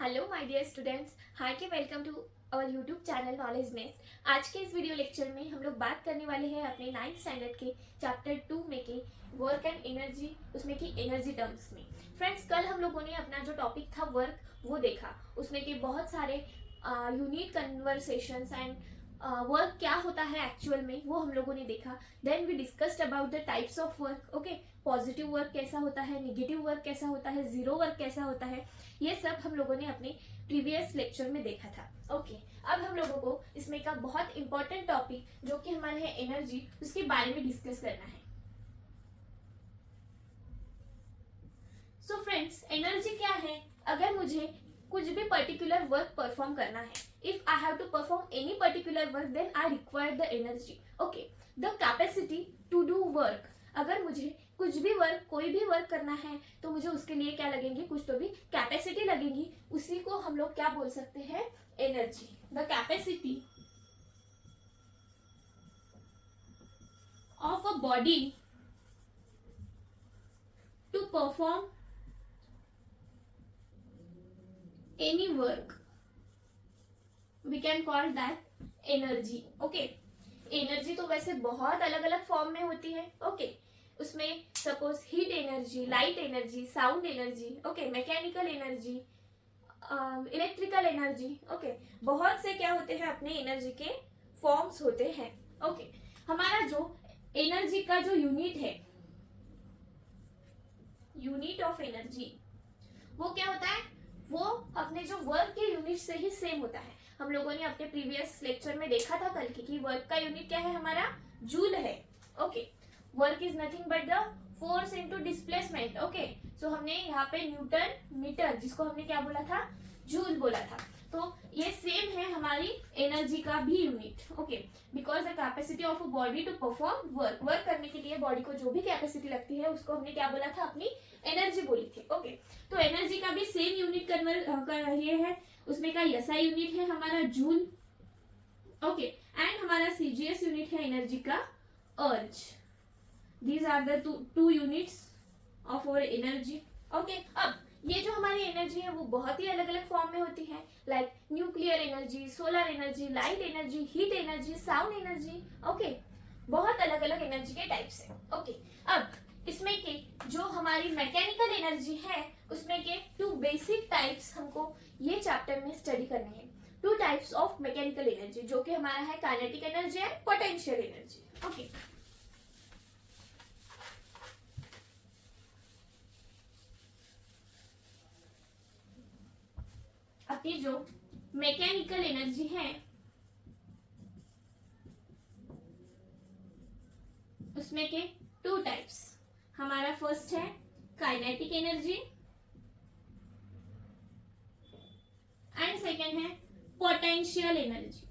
Hello my dear students, heartly welcome to our YouTube channel knowledge nest. आज के इस video lecture में हम लोग बात करने वाले हैं अपने 9th स्टैंडर्ड के चैप्टर 2 में के वर्क एंड एनर्जी, उसमें की एनर्जी टर्म्स में। फ्रेंड्स, कल हम लोगों ने अपना जो टॉपिक था वर्क वो देखा, उसमें के बहुत सारे यूनिक कन्वर्सेशंस एंड वर्क क्या होता है एक्चुअल में वो हम लोगों ने देखा। Then we discussed about the types of work. Okay, positive work कैसा होता है, नेगेटिव वर्क कैसा होता है, जीरो वर्क कैसा होता है, ये सब हम लोगों ने अपने प्रीवियस लेक्चर में देखा था। ओके, अब हम लोगों को इसमें का बहुत इंपॉर्टेंट टॉपिक जो कि हमारे है एनर्जी, उसके बारे में डिस्कस करना है। सो फ्रेंड्स, एनर्जी क्या है? अगर मुझे कुछ भी पर्टिकुलर वर्क परफॉर्म करना है, if I have to perform any particular work then I require the energy. Okay, the capacity to do work. अगर मुझे कुछ भी वर्क, कोई भी वर्क करना है तो मुझे उसके लिए क्या लगेंगे, कुछ तो भी कैपेसिटी लगेगी। उसी को हम लोग क्या बोल सकते हैं? Energy. The capacity of a body to perform any work we can call that energy. okay, energy तो वैसे बहुत अलग अलग फॉर्म में होती है। ओके, उसमें suppose heat energy, light energy, sound energy, okay, mechanical energy, electrical energy. Okay, बहुत से क्या होते हैं अपने एनर्जी के फॉर्म्स होते हैं। ओके, हमारा जो एनर्जी का जो यूनिट है, यूनिट ऑफ एनर्जी, वो क्या होता है? वो अपने जो वर्क के यूनिट से ही सेम होता है। हम लोगों ने अपने प्रीवियस लेक्चर में देखा था कल कि वर्क का यूनिट क्या है? हमारा जूल है। Okay, work is nothing but the force into displacement. Okay, so हमने यहाँ पे न्यूटन मीटर, जिसको हमने क्या बोला था? जूल बोला था। तो ये सेम है हमारी एनर्जी का भी unit. Okay, because the capacity of a body to perform work, work करने के लिए बॉडी को जो भी कैपेसिटी लगती है उसको हमने क्या बोला था? अपनी एनर्जी बोली थी। ओके, तो एनर्जी का भी सेम यूनिट ये है, उसमें का एसआई यूनिट है हमारा जूल। ओके, एंड हमारा सीजीएस यूनिट है एनर्जी का erg. These are the two units of our energy. Okay, अब ये जो हमारी एनर्जी है वो बहुत ही अलग अलग फॉर्म में होती है, like nuclear energy, solar energy, light energy, heat energy, sound energy. Okay, बहुत अलग अलग एनर्जी के टाइप्स है। ओके, अब इसमें के जो हमारी मैकेनिकल एनर्जी है उसमें के टू बेसिक टाइप्स हमको ये चैप्टर में स्टडी करने हैं। Two types of mechanical energy, जो कि हमारा है kinetic energy and potential energy. Okay, अपनी जो मैकेनिकल एनर्जी है उसमें के टू टाइप्स, हमारा फर्स्ट है काइनेटिक एनर्जी एंड सेकेंड है पोटेंशियल एनर्जी।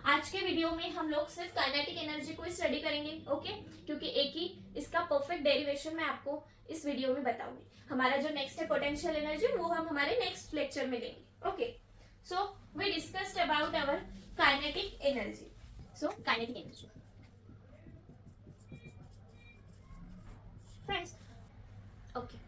आज के वीडियो में हम लोग सिर्फ काइनेटिक एनर्जी को स्टडी करेंगे। ओके, क्योंकि एक ही इसका परफेक्ट डेरिवेशन मैं आपको इस वीडियो में बताऊंगी। हमारा जो नेक्स्ट है पोटेंशियल एनर्जी, वो हम हमारे नेक्स्ट लेक्चर में लेंगे। Okay, so we discussed about our kinetic energy. So kinetic energy friends, okay,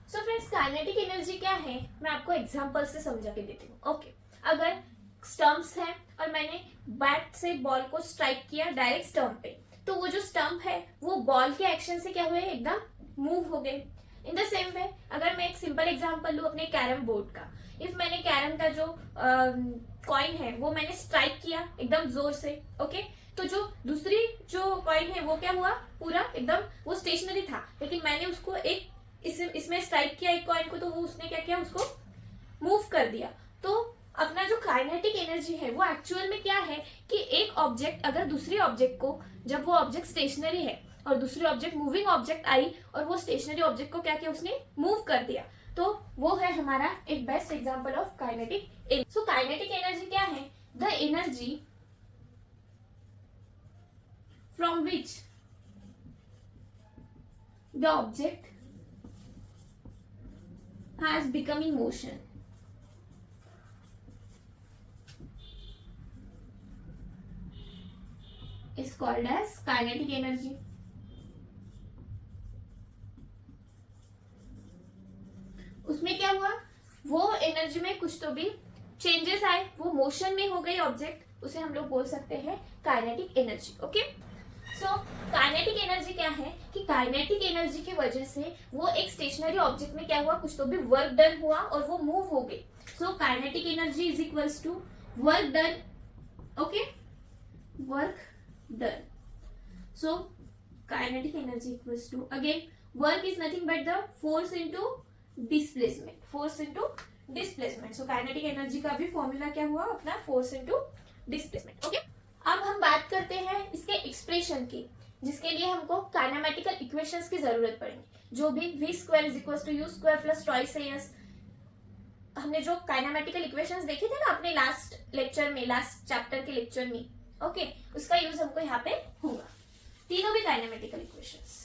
so friends, kinetic energy क्या है मैं आपको एग्जांपल से समझा के देती हूँ। ओके, अगर स्टंप्स है और मैंने बैट से बॉल को स्ट्राइक किया डायरेक्ट स्टंप पे, तो वो जो स्टंप है वो बॉल के एक्शन से क्या हुए? एकदम मूव हो गए। इन द सेम वे, अगर मैं एक सिंपल एग्जांपल लूं अपने कैरम बोर्ड का, इफ मैंने कैरम का जो कॉइन है वो मैंने स्ट्राइक किया एकदम जोर से, ओके, तो जो दूसरी जो कॉइन है वो क्या हुआ? पूरा एकदम वो स्टेशनरी था, लेकिन मैंने उसको एक इसमें स्ट्राइक किया एक कॉइन को, तो वो उसने क्या किया? उसको मूव कर दिया। तो अपना जो काइनेटिक एनर्जी है वो एक्चुअल में क्या है कि एक ऑब्जेक्ट अगर दूसरी ऑब्जेक्ट को, जब वो ऑब्जेक्ट स्टेशनरी है और दूसरी ऑब्जेक्ट मूविंग ऑब्जेक्ट आई और वो स्टेशनरी ऑब्जेक्ट को क्या किया? उसने मूव कर दिया, तो वो है हमारा एक best example of kinetic energy. So kinetic energy क्या है? The energy from which the object has become in motion is called as kinetic energy. उसमें क्या हुआ, वो एनर्जी में कुछ तो भी चेंजेस आए, वो मोशन में हो गई ऑब्जेक्ट, उसे हम लोग बोल सकते हैं काइनेटिक एनर्जी। ओके, सो काइनेटिक एनर्जी क्या है कि काइनेटिक एनर्जी की वजह से वो एक स्टेशनरी ऑब्जेक्ट में क्या हुआ, कुछ तो भी वर्क डन हुआ और वो मूव हो गई। So kinetic energy is equals to work done. Okay, work done. So kinetic energy equals to, again work is nothing but the force into displacement, force into displacement. So kinetic energy का भी formula क्या हुआ अपना, force into displacement. Okay, अब हम बात करते हैं इसके एक्सप्रेशन की, जिसके लिए हमको काइनेमेटिकल इक्वेशंस की जरूरत पड़ेगी, जो भी v square is equal to u square plus twice s. हमने जो काइनेमेटिकल इक्वेशंस देखे थे ना अपने लास्ट लेक्चर में, लास्ट चैप्टर के लेक्चर में, ओके, उसका यूज हमको यहाँ पे होगा, तीनों भी kinematical equations.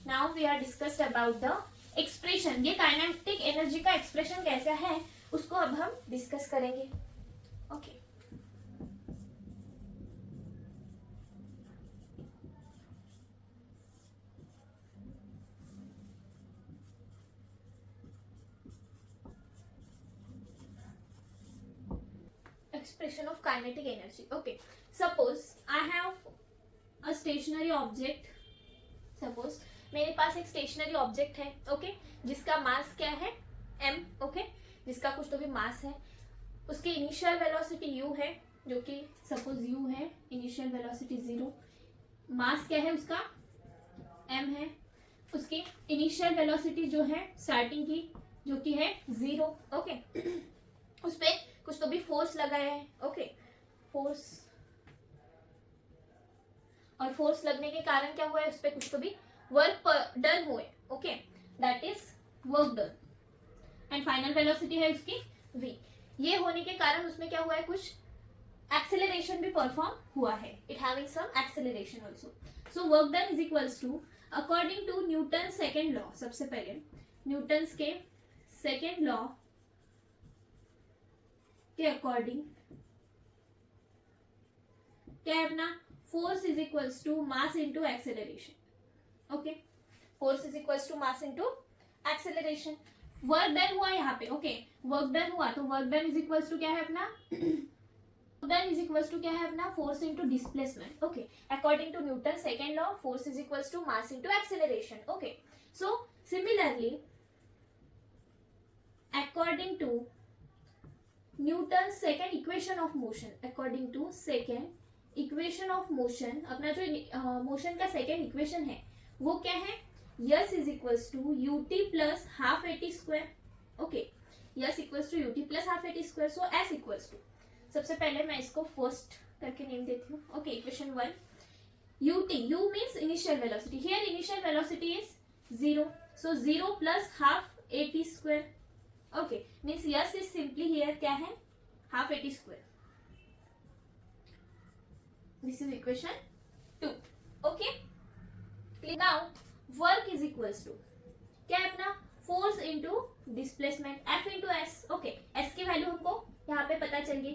Now we are discussed about the expression, ये काइनेटिक एनर्जी का एक्सप्रेशन कैसा है उसको अब हम डिस्कस करेंगे। Okay, expression of kinetic energy. Okay, suppose I have a stationary object, suppose मेरे पास एक स्टेशनरी ऑब्जेक्ट है, ओके, जिसका मास क्या है m, ओके, जिसका कुछ तो भी मास है, उसकी इनिशियल वेलोसिटी u है, जो कि सपोज u है, इनिशियल वेलोसिटी 0, मास क्या है उसका m है, उसकी इनिशियल वेलोसिटी जो है स्टार्टिंग की, जो कि है 0, ओके, उस पे कुछ तो भी फोर्स लगाया है, ओके, फोर्स, और फोर्स लगने के कारण क्या हुआ है, उस पे कुछ तो भी वर्क डन हुए, okay, that is work done, and final velocity है उसकी v। ये होने के कारण उसमें क्या हुआ है, कुछ एक्सेलरेशन भी परफॉर्म हुआ है, it having some acceleration also. So work done is equals to, according to Newton second law, सबसे पहले न्यूटन्स के सेकेंड लॉ के अकॉर्डिंग क्या है अपना, force is equals to mass into acceleration. Okay, force is equals to mass into acceleration. Work done हुआ यहाँ पे, ओके, वर्क डन हुआ तो work done is equals to क्या है अपना, डन इज इक्वल्स टू क्या है अपना, force into displacement. Okay, according to Newton second law, force is equals to mass into acceleration. Okay, so similarly according to Newton second equation of motion, according to second equation of motion, अपना जो motion का second equation है वो क्या है, s is equals to ut plus half eighty square. Okay, s equals to ut plus half eighty square. So s equals to, सबसे पहले मैं इसको फर्स्ट करके नेम देती हूँ। Okay, equation 1, ut, u means initial velocity, here initial velocity is 0, so 0 plus half eighty square. Okay, means s is simply here क्या है, half eighty square. This is equation 2। Okay, now work is equals to क्या है अपना, force into displacement, F into S. Okay, S की value हमको यहाँ पे पता चल गई,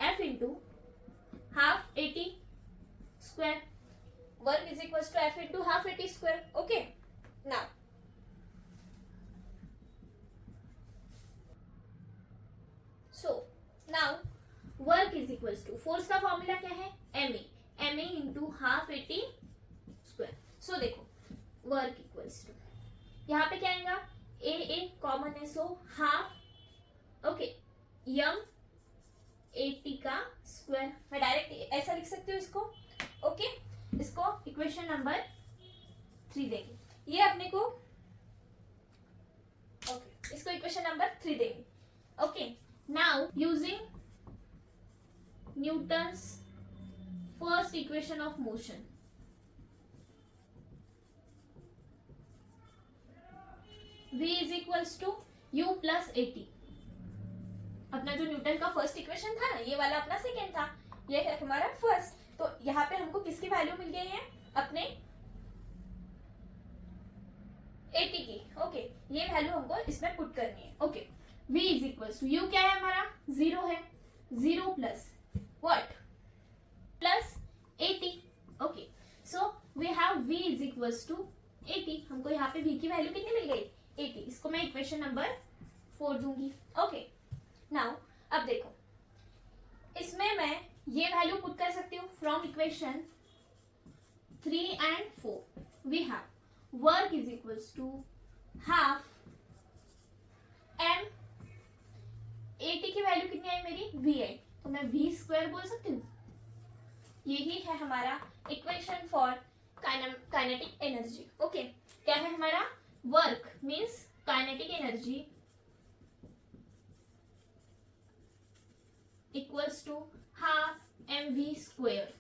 F into half eighty square, work is equals to F into half eighty square. Okay, now so now work is equals to, force का formula क्या है, M A into half eighty square. So देखो, work equals to यहाँ पे क्या आएगा, ए common है, so half, okay, यम 80 का स्क्वायर, मैं डायरेक्ट ऐसा लिख सकती हूँ इसको। ओके, इसको इक्वेशन नंबर 3 देंगे, ये अपने को, ओके, इसको इक्वेशन नंबर 3 देंगे। Okay, now using Newton's first equation of motion, v is equals to u plus 80। अपना जो न्यूटन का फर्स्ट इक्वेशन था ना, ये वाला अपना सेकेंड था, ये है हमारा फर्स्ट, तो यहाँ पे हमको किसकी वैल्यू मिल गई है, अपने 80 की। ओके, ये वैल्यू हमको इसमें पुट करनी है। Okay, v is equals to, u क्या है हमारा 0 है, 0 plus what, plus 80। Okay, so we have v is equals to 80, हमको यहाँ पे v की वैल्यू कितनी मिल गई, 80, इसको मैं इक्वेशन नंबर 4 दूंगी। ओके, नाउ अब देखो, इसमें मैं ये वैल्यू पुट कर सकती हूँ from equation 3 and 4 we have work is equals to half m, 80 की वैल्यू कितनी आई मेरी vi, तो मैं v स्क्वायर बोल सकती हूँ। यही है हमारा equation for kinetic energy. Okay, क्या है हमारा work means kinetic energy equals to half mv square.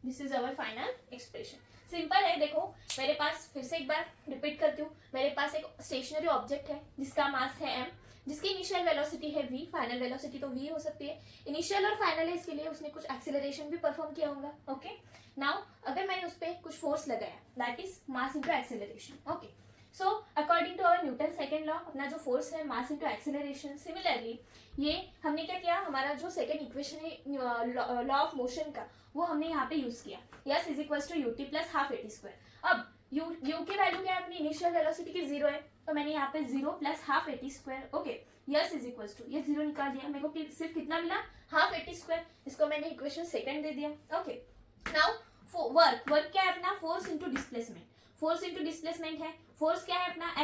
This is our final expression. Simple है, देखो मेरे पास, फिर से एक बार रिपीट करती हूँ, मेरे पास एक स्टेशनरी ऑब्जेक्ट है जिसका मास है m, जिसकी इनिशियल वेलोसिटी है v, फाइनल वेलोसिटी तो v हो सकती है। इनिशियल और फाइनल है, इसके लिए उसने कुछ एक्सेलरेशन भी परफॉर्म किया होगा। ओके, नाउ अगर मैंने उस पर कुछ फोर्स लगाया, that is mass into acceleration. Okay, so according to our Newton second law, अपना जो फोर्स है मास इनटू एक्सेलरेशन, सिमिलरली ये हमने क्या किया, हमारा जो सेकंड इक्वेशन है लॉ ऑफ मोशन का, वो हमने यहाँ पे यूज किया, s is equals to ut plus half eighty square. अब u की वैल्यू क्या है, अपनी इनिशियल वेलोसिटी की 0 है, तो मैंने यहाँ पे 0 plus half eighty square. Okay, s is equals to, ये 0 निकाल दिया, मेरे को सिर्फ कितना मिला, हाफ एटी स्क्वायर, इसको मैंने इक्वेशन सेकंड दे दिया। ओके, नाउ वर्क क्या है अपना, force into displacement, force into displacement है, फोर्स क्या है अपना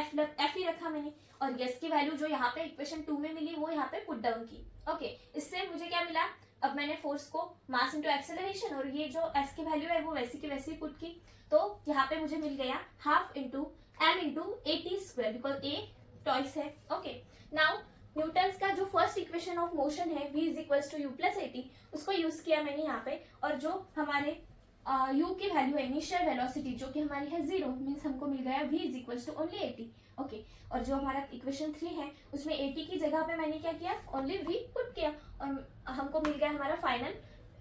एफ ही रखा मैंने, और यस की वैल्यू जो यहाँ पे इक्वेशन 2 में मिली वो यहाँ पे पुट डाउन की। ओके, इससे मुझे क्या मिला, अब मैंने फोर्स को मास इंटू एक्सेलरेशन और ये जो एस की वैल्यू है वो वैसी की वैसी पुट की, तो यहाँ पे मुझे मिल गया half into m into 80 square, because a twice है। ओके, नाउ न्यूटन्स का जो फर्स्ट इक्वेशन ऑफ मोशन है v is equals to u plus 80, उसको यूज किया मैंने यहाँ पे, और जो हमारे u की वैल्यू है इनिशियल वेलोसिटी जो कि हमारी है 0, मीन्स हमको मिल गया v is equals to only 80। Okay, और जो हमारा इक्वेशन 3 है उसमें 80 की जगह पे मैंने क्या किया, ओनली v पुट किया, और हमको मिल गया हमारा फाइनल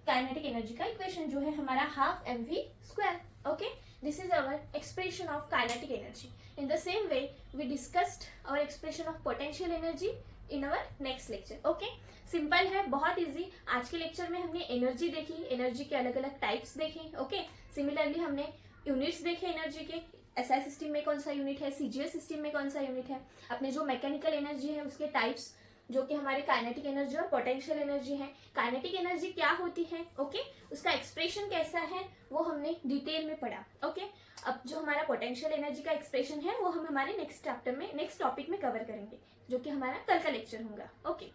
काइनेटिक एनर्जी का इक्वेशन जो है हमारा half mv square. Okay, this is our expression of kinetic energy. In the same way, we discussed our expression of potential energy in our next lecture. Okay, simple है, बहुत easy. आज के lecture में हमने energy देखी, energy के अलग अलग टाइप्स देखे। ओके, सिमिलरली हमने यूनिट्स देखे एनर्जी के, एसआई सिस्टम में कौन सा यूनिट है, सीजीएस सिस्टम में कौन सा यूनिट है, अपने जो मैकेनिकल एनर्जी है उसके टाइप्स जो कि हमारे काइनेटिक एनर्जी और पोटेंशियल एनर्जी है। काइनेटिक एनर्जी क्या होती है, ओके, उसका एक्सप्रेशन कैसा है वो हमने डिटेल में पढ़ा। ओके, अब जो हमारा पोटेंशियल एनर्जी का एक्सप्रेशन है वो हम हमारे नेक्स्ट चैप्टर में, नेक्स्ट टॉपिक में कवर करेंगे, जो कि हमारा कल का लेक्चर होगा। ओके,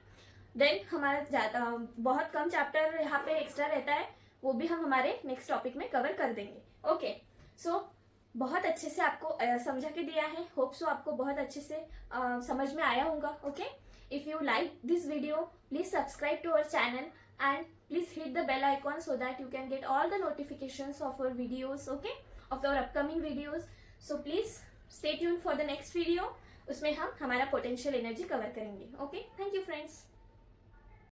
देन हमारा बहुत कम चैप्टर यहाँ पे एक्स्ट्रा रहता है, वो भी हम हमारे नेक्स्ट टॉपिक में कवर कर देंगे। ओके, सो बहुत अच्छे से आपको समझा के दिया है, होप सो आपको बहुत अच्छे से समझ में आया होगा। Okay, if you like this video, please subscribe to our channel and please hit the bell icon so that you can get all the notifications of our videos, okay, of our upcoming videos. So please stay tuned for the next video, उसमें हम हमारा potential energy cover करेंगे। Okay, thank you friends.